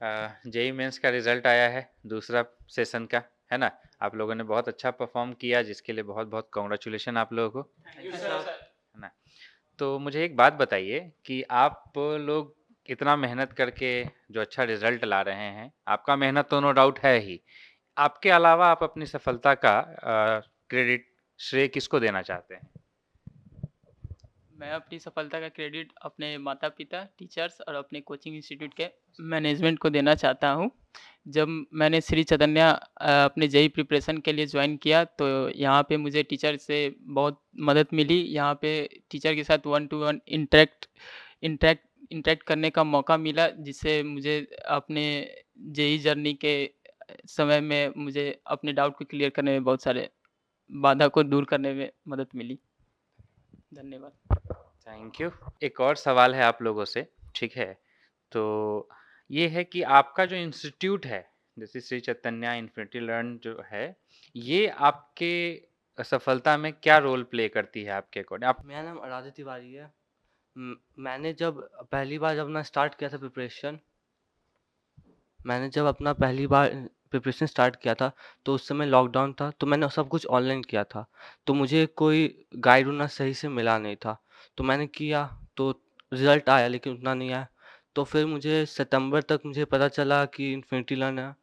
JEE mains का result आया है दूसरा सेशन का, है ना? आप लोगों ने बहुत अच्छा परफॉर्म किया, जिसके लिए बहुत बहुत कॉन्ग्रेचुलेशन आप लोगों को, थैंक यू सर। है ना? तो मुझे एक बात बताइए कि आप लोग इतना मेहनत करके जो अच्छा रिजल्ट ला रहे हैं, आपका मेहनत तो नो डाउट है ही, आपके अलावा आप अपनी सफलता का क्रेडिट, श्रेय किसको देना चाहते हैं? मैं अपनी सफलता का क्रेडिट अपने माता-पिता, टीचर्स और अपने कोचिंग इंस्टीट्यूट के मैनेजमेंट को देना चाहता हूँ। जब मैंने श्री चैतन्य अपने जेईई प्रिपरेशन के लिए जॉइन किया, तो यहाँ पे मुझे टीचर से बहुत मदद मिली। यहाँ पे टीचर के साथ one two one interact interact करने का मौका मिला, जिससे मुझे अपने जेईई जर्नी के समय में मुझे अपने डाउट को क्लियर करने में बहुत सारे बाधा को दूर करने में मदद मिली। धन्यवाद। Thank you. एक और सवाल है आप लोगों से, ठीक है? तो ये है कि आपका जो इंस्टीट्यूट है, जैसे श्री चैतन्य इन्फिनिटी लर्न जो है, ये आपके सफलता में क्या रोल प्ले करती है आपके अकॉर्डिंग? आप मेरा नाम आराध्य तिवारी है। मैंने जब पहली बार जब अपना स्टार्ट किया था प्रिपरेशन, स्टार्ट किया था, तो उस समय लॉकडाउन था, तो मैंने सब कुछ ऑनलाइन किया था। तो मुझे कोई गाइड उतना सही से मिला नहीं था। तो मैंने किया, तो रिज़ल्ट आया लेकिन उतना नहीं आया। तो फिर मुझे सितंबर तक मुझे पता चला कि इन्फिनिटी लर्न है।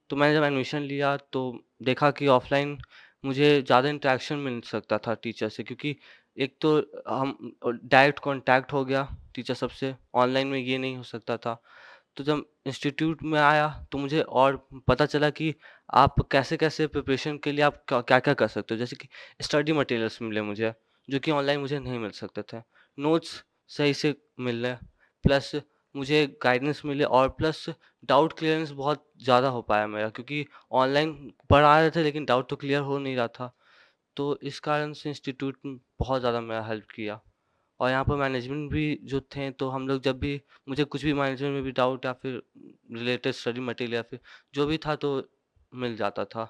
तो मैंने जब एडमिशन लिया तो देखा कि ऑफ़लाइन मुझे ज़्यादा इंटरेक्शन मिल सकता था टीचर से, क्योंकि एक तो हम डायरेक्ट कॉन्टैक्ट हो गया टीचर सबसे, ऑनलाइन में ये नहीं हो सकता था। तो जब इंस्टीट्यूट में आया तो मुझे और पता चला कि आप कैसे-कैसे प्रिपरेशन के लिए आप क्या-क्या कर सकते हो। जैसे कि स्टडी मटेरियल्स मिले मुझे, जो कि ऑनलाइन मुझे नहीं मिल सकते थे। नोट्स सही से मिल रहे, प्लस मुझे गाइडेंस मिले, और प्लस डाउट क्लियरेंस बहुत ज़्यादा हो पाया मेरा, क्योंकि ऑनलाइन पढ़ा रहे थे लेकिन डाउट तो क्लियर हो नहीं रहा था। तो इस कारण से इंस्टीट्यूट बहुत ज़्यादा मेरा हेल्प किया। और यहाँ पर मैनेजमेंट भी जो थे, तो हम लोग जब भी मुझे कुछ भी मैनेजमेंट में भी डाउट या फिर रिलेटेड स्टडी मटेरियल या फिर जो भी था, तो मिल जाता था।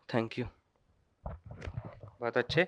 Thank you. बहुत अच्छे।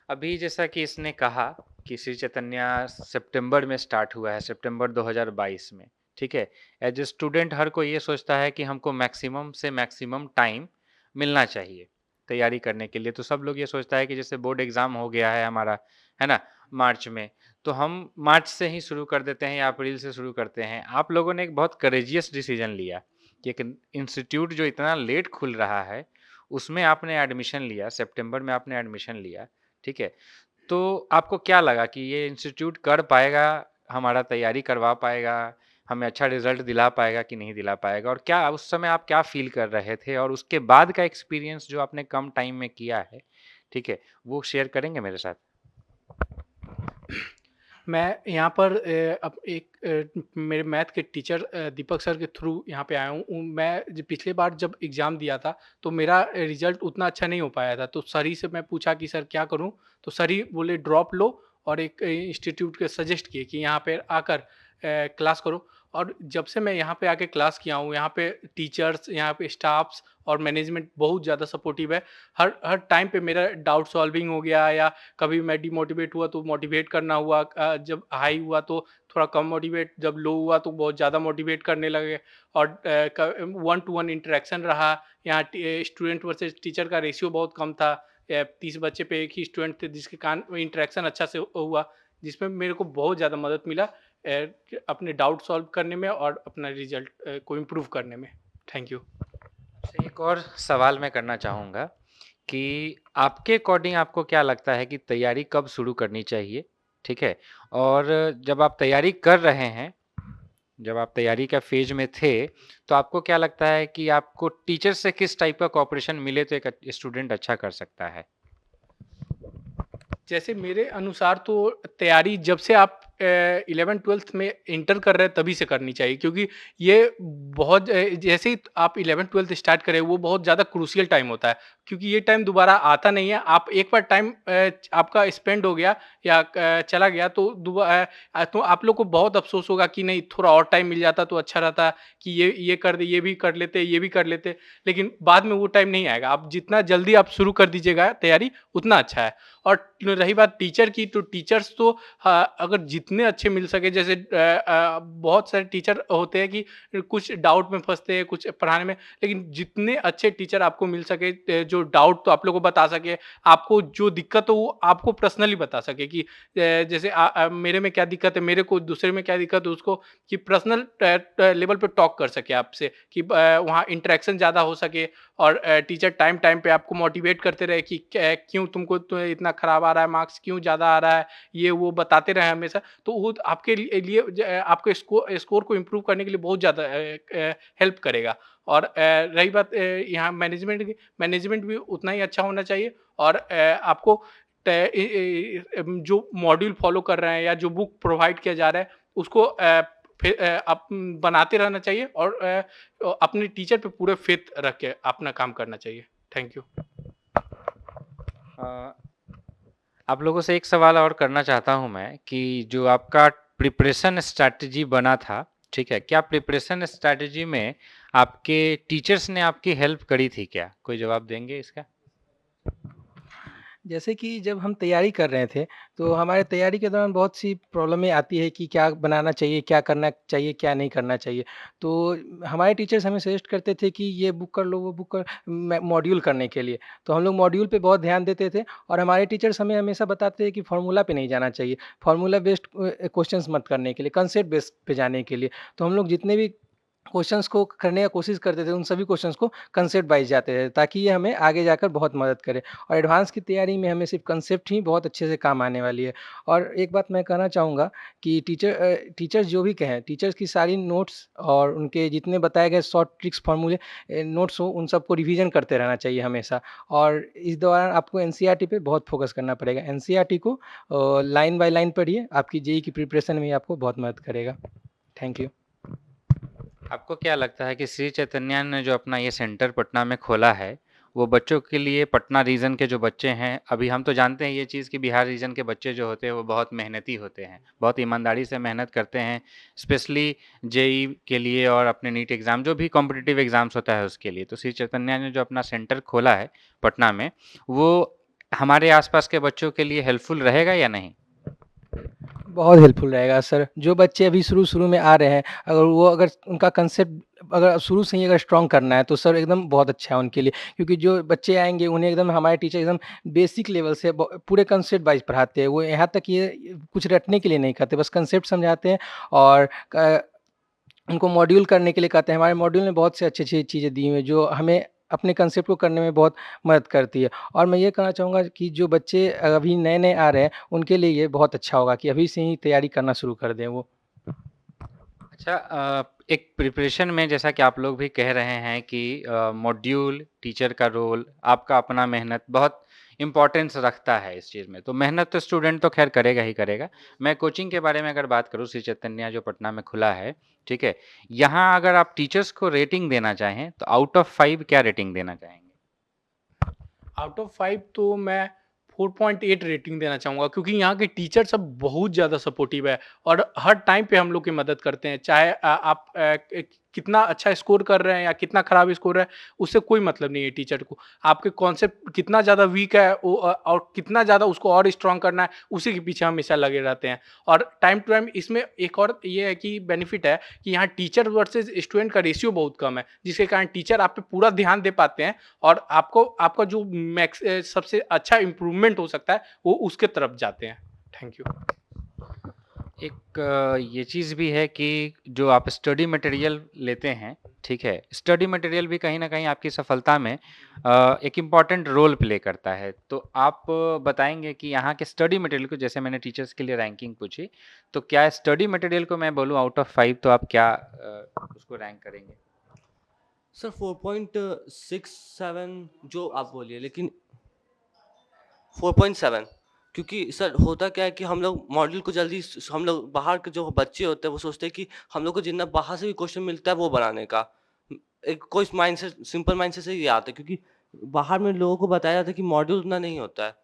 अभी जैसा कि इसने कहा कि श्री चैतन्य सितंबर में स्टार्ट हुआ है, सितंबर 2022 में, ठीक है? एज ए स्टूडेंट हर कोई ये सोचता है कि हमको मैक्सिमम से मैक्सिमम टाइम मिलना चाहिए तैयारी करने के लिए। तो सब लोग ये सोचता है कि जैसे बोर्ड एग्ज़ाम हो गया है हमारा, है ना, मार्च में, तो हम मार्च से ही शुरू कर देते हैं या अप्रैल से शुरू करते हैं। आप लोगों ने एक बहुत करेजियस डिसीजन लिया कि एक इंस्टीट्यूट जो इतना लेट खुल रहा है, उसमें आपने एडमिशन लिया, सितंबर में आपने एडमिशन लिया, ठीक है? तो आपको क्या लगा कि ये इंस्टीट्यूट कर पाएगा, हमारा तैयारी करवा पाएगा, हमें अच्छा रिजल्ट दिला पाएगा कि नहीं दिला पाएगा? और क्या उस समय आप क्या फील कर रहे थे, और उसके बाद का एक्सपीरियंस जो आपने कम टाइम में किया है, ठीक है, वो शेयर करेंगे मेरे साथ? मैं यहाँ पर अब मेरे मैथ के टीचर दीपक सर के थ्रू यहाँ पे आया हूँ। मैं पिछले बार जब एग्ज़ाम दिया था, तो मेरा रिजल्ट उतना अच्छा नहीं हो पाया था। तो सर ही से मैं पूछा कि सर क्या करूँ? तो सर ही बोले ड्रॉप लो, और एक इंस्टीट्यूट के सजेस्ट किए कि यहाँ पे आकर क्लास करो। और जब से मैं यहाँ पे आके क्लास किया हूँ, यहाँ पे टीचर्स, यहाँ पे स्टाफ्स और मैनेजमेंट बहुत ज़्यादा सपोर्टिव है। हर हर टाइम पे मेरा डाउट सॉल्विंग हो गया, या कभी मैं डिमोटिवेट हुआ तो मोटिवेट करना हुआ, जब हाई हुआ तो थोड़ा कम मोटिवेट, जब लो हुआ तो बहुत ज़्यादा मोटिवेट करने लगे। और वन टू वन इंटरेक्शन रहा। यहाँ स्टूडेंट वर्सेस टीचर का रेशियो बहुत कम था। 30 बच्चे पे एक ही स्टूडेंट थे, जिसके कारण इंटरेक्शन अच्छा से हुआ, जिसमें मेरे को बहुत ज़्यादा मदद मिला अपने डाउट सॉल्व करने में और अपना रिजल्ट को इम्प्रूव करने में। Thank you. एक और सवाल मैं करना चाहूँगा कि आपके अकॉर्डिंग आपको क्या लगता है कि तैयारी कब शुरू करनी चाहिए, ठीक है? और जब आप तैयारी कर रहे हैं, जब आप तैयारी का फेज में थे, तो आपको क्या लगता है कि आपको टीचर से किस टाइप का कोऑपरेशन मिले तो एक स्टूडेंट अच्छा कर सकता है? जैसे मेरे अनुसार तो तैयारी जब से आप 11th-12th में इंटर कर रहे हैं तभी से करनी चाहिए, क्योंकि ये बहुत जैसे ही आप 11th-12th स्टार्ट करें, वो बहुत ज़्यादा क्रूशियल टाइम होता है क्योंकि ये टाइम दोबारा आता नहीं है। आप एक बार टाइम आपका स्पेंड हो गया या चला गया तो तो आप लोग को बहुत अफ़सोस होगा कि नहीं थोड़ा और टाइम मिल जाता तो अच्छा रहता कि ये कर दे, ये भी कर लेते, ये भी कर लेते। लेकिन बाद में वो टाइम नहीं आएगा। आप जितना जल्दी आप शुरू कर दीजिएगा तैयारी उतना अच्छा है। और रही बात टीचर की, तो टीचर्स तो अगर जितने अच्छे मिल सके, जैसे बहुत सारे टीचर होते हैं कि कुछ डाउट में फँसते हैं, कुछ पढ़ाने में, लेकिन जितने अच्छे टीचर आपको मिल सके जो डाउट तो आप लोग को बता सके, आपको जो दिक्कत हो वो आपको पर्सनली बता सके कि जैसे मेरे में क्या दिक्कत है, मेरे को दूसरे में क्या दिक्कत है, उसको कि पर्सनल लेवल पे टॉक कर सके आपसे कि वहाँ इंटरेक्शन ज़्यादा हो सके। और टीचर टाइम टाइम पे आपको मोटिवेट करते रहे कि क्यों तुमको तो इतना खराब आ रहा है, मार्क्स क्यों ज़्यादा आ रहा है, ये वो बताते रहे हमेशा। तो वो आपके लिए आपके स्कोर को इम्प्रूव करने के लिए बहुत ज़्यादा हेल्प करेगा। और रही बात यहाँ मैनेजमेंट की, मैनेजमेंट भी उतना ही अच्छा होना चाहिए। और आपको जो मॉड्यूल फॉलो कर रहे हैं या जो बुक प्रोवाइड किया जा रहा है उसको फिर आप बनाते रहना चाहिए। और अपने टीचर पे पूरे फेथ रख के अपना काम करना चाहिए। Thank you. आप लोगों से एक सवाल और करना चाहता हूं मैं कि जो आपका प्रिपरेशन स्ट्रैटेजी बना था, ठीक है, क्या प्रिपरेशन स्ट्रैटेजी में आपके टीचर्स ने आपकी हेल्प करी थी क्या? कोई जवाब देंगे इसका? जैसे कि जब हम तैयारी कर रहे थे, तो हमारे तैयारी के दौरान बहुत सी प्रॉब्लमें आती है कि क्या बनाना चाहिए, क्या करना चाहिए, क्या नहीं करना चाहिए। तो हमारे टीचर्स हमें सजेस्ट करते थे कि ये बुक कर लो, वो बुक कर मॉड्यूल करने के लिए। तो हम लोग मॉड्यूल पे बहुत ध्यान देते थे और हमारे टीचर्स हमें हमेशा बताते थे कि फ़ॉर्मूला पे नहीं जाना चाहिए, फ़ॉर्मूला बेस्ड क्वेश्चंस मत करने के लिए, कंसेप्ट बेस्ड पे जाने के लिए। तो हम लोग जितने भी क्वेश्चंस को करने का कोशिश करते थे, उन सभी क्वेश्चंस को कंसेप्ट वाइज़ जाते थे, ताकि ये हमें आगे जाकर बहुत मदद करे। और एडवांस की तैयारी में हमें सिर्फ़ कंसेप्ट ही बहुत अच्छे से काम आने वाली है। और एक बात मैं कहना चाहूँगा कि टीचर्स जो भी कहें, टीचर्स की सारी नोट्स और उनके जितने बताए गए शॉर्ट ट्रिक्स, फ़ॉर्मूले नोट्स हो, उन सबको रिवीज़न करते रहना चाहिए हमेशा। और इस दौरान आपको एनसीईआरटी पे बहुत फ़ोकस करना पड़ेगा। एनसीईआरटी को लाइन बाय लाइन पढ़िए, आपकी जेईई की प्रिपरेशन में आपको बहुत मदद करेगा। Thank you. आपको क्या लगता है कि श्री चैतन्य ने जो अपना ये सेंटर पटना में खोला है, वो बच्चों के लिए, पटना रीजन के जो बच्चे हैं, अभी हम तो जानते हैं ये चीज़ कि बिहार रीजन के बच्चे जो होते हैं वो बहुत मेहनती होते हैं, बहुत ईमानदारी से मेहनत करते हैं, स्पेशली जेईई के लिए और अपने नीट एग्ज़ाम जो भी कॉम्पिटिटिव एग्ज़ाम्स होता है उसके लिए। तो श्री चैतन्य ने जो अपना सेंटर खोला है पटना में, वो हमारे आसपास के बच्चों के लिए हेल्पफुल रहेगा या नहीं? बहुत हेल्पफुल रहेगा सर। जो बच्चे अभी शुरू-शुरू में आ रहे हैं, अगर उनका कंसेप्ट अगर शुरू से ही अगर स्ट्रॉन्ग करना है, तो सर एकदम बहुत अच्छा है उनके लिए। क्योंकि जो बच्चे आएँगे उन्हें एकदम हमारे टीचर एकदम बेसिक लेवल से पूरे कंसेप्ट वाइज़ पढ़ाते हैं। वो यहाँ तक ये कुछ रटने के लिए नहीं कहते, बस कंसेप्ट समझाते हैं और उनको मॉड्यूल करने के लिए कहते हैं। हमारे मॉड्यूल में बहुत से अच्छी-अच्छी चीज़ें दी हुई हैं, जो हमें अपने कंसेप्ट को करने में बहुत मदद करती है। और मैं ये कहना चाहूँगा कि जो बच्चे अभी नए-नए आ रहे हैं, उनके लिए ये बहुत अच्छा होगा कि अभी से ही तैयारी करना शुरू कर दें वो। अच्छा, एक प्रिपरेशन में जैसा कि आप लोग भी कह रहे हैं कि मॉड्यूल, टीचर का रोल, आपका अपना मेहनत बहुत इम्पोर्टेंस रखता है इस चीज़ में। तो मेहनत तो स्टूडेंट तो खैर करेगा ही करेगा। मैं कोचिंग के बारे में अगर बात करूँ, श्री चैतन्य जो पटना में खुला है, ठीक है, यहाँ अगर आप टीचर्स को रेटिंग देना चाहें तो आउट ऑफ 5 क्या रेटिंग देना चाहेंगे? आउट ऑफ 5 तो मैं 4.8 रेटिंग देना चाहूँगा, क्योंकि यहाँ के टीचर सब बहुत ज़्यादा सपोर्टिव है और हर टाइम पे हम लोग की मदद करते हैं। चाहे आप कितना अच्छा स्कोर कर रहे हैं या कितना खराब स्कोर है, उससे कोई मतलब नहीं है टीचर को। आपके कॉन्सेप्ट कितना ज़्यादा वीक है और कितना ज़्यादा उसको और स्ट्रॉन्ग करना है, उसी के पीछे हमेशा लगे रहते हैं। और टाइम टू टाइम इसमें एक और ये है कि बेनिफिट है कि यहाँ टीचर वर्सेस स्टूडेंट का रेशियो बहुत कम है, जिसके कारण टीचर आप पे पूरा ध्यान दे पाते हैं और आपका जो सबसे अच्छा इम्प्रूवमेंट हो सकता है वो उसके तरफ जाते हैं। Thank you. एक ये चीज़ भी है कि जो आप स्टडी मटेरियल लेते हैं, ठीक है, स्टडी मटेरियल भी कहीं ना कहीं आपकी सफलता में एक इम्पॉर्टेंट रोल प्ले करता है। तो आप बताएंगे कि यहाँ के स्टडी मटेरियल को, जैसे मैंने टीचर्स के लिए रैंकिंग पूछी, तो क्या स्टडी मटेरियल को मैं बोलूँ आउट ऑफ 5 तो आप क्या उसको रैंक करेंगे? सर 4.67 जो आप बोलिए, लेकिन 4.7, क्योंकि सर होता क्या है कि हम लोग मॉड्यूल को जल्दी हम लोग बाहर के जो बच्चे होते हैं वो सोचते हैं कि हम लोग को जितना बाहर से भी क्वेश्चन मिलता है वो बनाने का एक कोई माइंडसेट, सिंपल माइंडसेट से ये आता है, क्योंकि बाहर में लोगों को बताया जाता है कि मॉड्यूल उतना नहीं होता है,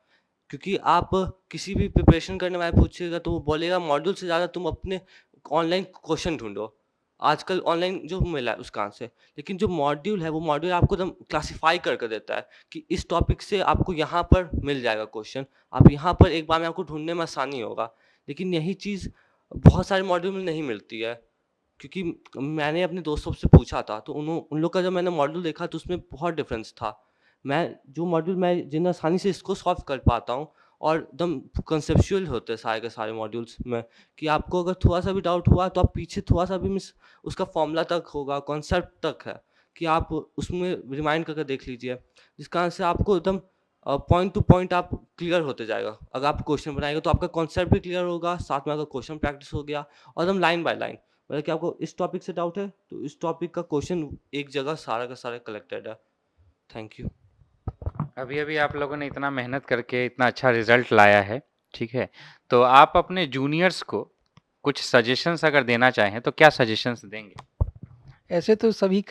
क्योंकि आप किसी भी प्रिपरेशन करने वाले पूछिएगा तो वो बोलेगा मॉड्यूल से ज़्यादा तुम अपने ऑनलाइन क्वेश्चन ढूँढो। आजकल ऑनलाइन जो मिला है उसका आंसर, लेकिन जो मॉड्यूल है वो मॉड्यूल आपको एकदम क्लासिफ़ाई करके देता है कि इस टॉपिक से आपको यहाँ पर मिल जाएगा क्वेश्चन, आप यहाँ पर एक बार में आपको ढूँढने में आसानी होगा। लेकिन यही चीज़ बहुत सारे मॉड्यूल में नहीं मिलती है, क्योंकि मैंने अपने दोस्तों से पूछा था तो उन लोग का जब मैंने मॉड्यूल देखा तो उसमें बहुत डिफरेंस था। मैं जितना आसानी से इसको सॉल्व कर पाता हूँ और एकदम कंसेप्चुअल होते हैं सारे के सारे मॉड्यूल्स में, कि आपको अगर थोड़ा-सा भी डाउट हुआ तो आप पीछे थोड़ा-सा भी मिस उसका फ़ॉर्मूला तक होगा, कॉन्सेप्ट तक है, कि आप उसमें रिमाइंड करके देख लीजिए। जिस कारण से आपको एकदम पॉइंट टू पॉइंट आप क्लियर होते जाएगा। अगर आप क्वेश्चन बनाएँगे तो आपका कॉन्सेप्ट भी क्लियर होगा, साथ में अगर क्वेश्चन प्रैक्टिस हो गया और एकदम लाइन बाय लाइन। मतलब कि आपको इस टॉपिक से डाउट है, तो इस टॉपिक का क्वेश्चन एक जगह सारा का सारा कलेक्टेड है। Thank you. अभी-अभी आप लोगों ने इतना मेहनत करके इतना अच्छा रिज़ल्ट लाया है, ठीक है? तो आप अपने जूनियर्स को कुछ सजेशंस अगर देना चाहें, तो क्या सजेशंस देंगे? ऐसे तो सभी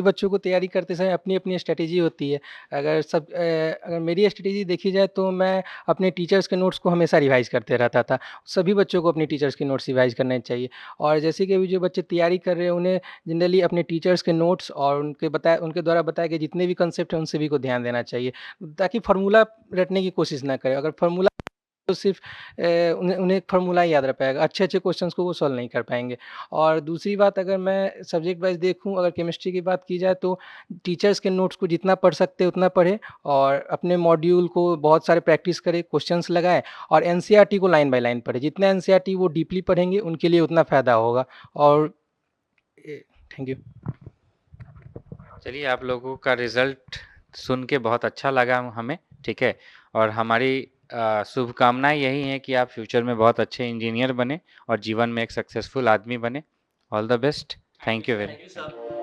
बच्चों को तैयारी करते समय अपनी-अपनी स्ट्रैटेजी होती है। अगर मेरी स्ट्रैटेजी देखी जाए तो मैं अपने टीचर्स के नोट्स को हमेशा रिवाइज़ करते रहता था। सभी बच्चों को अपने टीचर्स के नोट्स रिवाइज़ करने चाहिए और जैसे कि अभी जो बच्चे तैयारी कर रहे हैं उन्हें जनरली अपने टीचर्स के नोट्स और उनके द्वारा बताए गए जितने भी कांसेप्ट हैं उन सभी को ध्यान देना चाहिए, ताकि फ़ॉर्मूला रटने की कोशिश ना करें। अगर फ़ॉर्मूला तो सिर्फ़ उन्हें उन्हें एक फ़ॉर्मूला ही याद रह पाएगा, अच्छे-अच्छे क्वेश्चन्स को वो सॉल्व नहीं कर पाएँगे। और दूसरी बात, अगर मैं सब्जेक्ट वाइज़ देखूँ, अगर केमिस्ट्री की बात की जाए तो टीचर्स के नोट्स को जितना पढ़ सकते हैं उतना पढ़ें और अपने मॉड्यूल को बहुत सारे प्रैक्टिस करें, क्वेश्चन्स लगाएँ और एनसीईआरटी को लाइन बाय लाइन पढ़ें। जितना एनसीईआरटी वो डीपली पढ़ेंगे उनके लिए उतना फ़ायदा होगा और थैंक यू। चलिए, आप लोगों का रिज़ल्ट सुन के बहुत अच्छा लगा हमें, ठीक है? और हमारी शुभकामनाएँ यही हैं कि आप फ्यूचर में बहुत अच्छे इंजीनियर बनें और जीवन में एक सक्सेसफुल आदमी बनें। All the best. Thank you very thank you sir.